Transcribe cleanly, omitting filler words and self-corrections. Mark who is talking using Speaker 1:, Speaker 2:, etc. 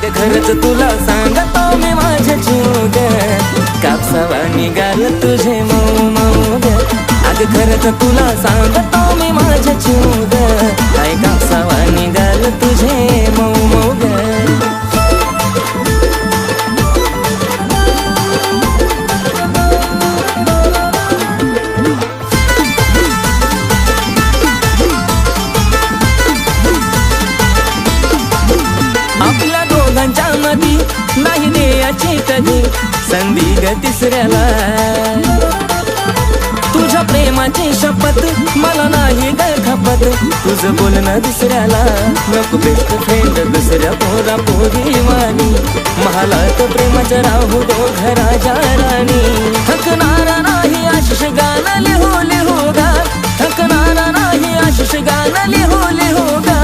Speaker 1: अग खरंच तुला सांगतो मी माझ्या जीव ग, कापसावा निघाल तुझे मऊ मऊ ग. अग खरंच तुला सांगतो मी माझ्या जीव ग, काय कापसावा निघाल तुझे मऊ मऊ ग. आपल्या दोघांच्या मधी नाही द्यायची कधी संधी ग तिसऱ्याला. तुझ्या प्रेमाची शपथ मला नाही ग खपत, तुझं बोलणं दुसऱ्याला. नको बेस्ट फ्रेंड दुसऱ्या पोरा पोरी वाणी, महालात प्रेमाचं राहू दो घराच्या राणी. थकणारा नाही आशिष गाणं लिहू लिहू गा, थकणारा नाही आशिष गाणं लिहू लिहू गा.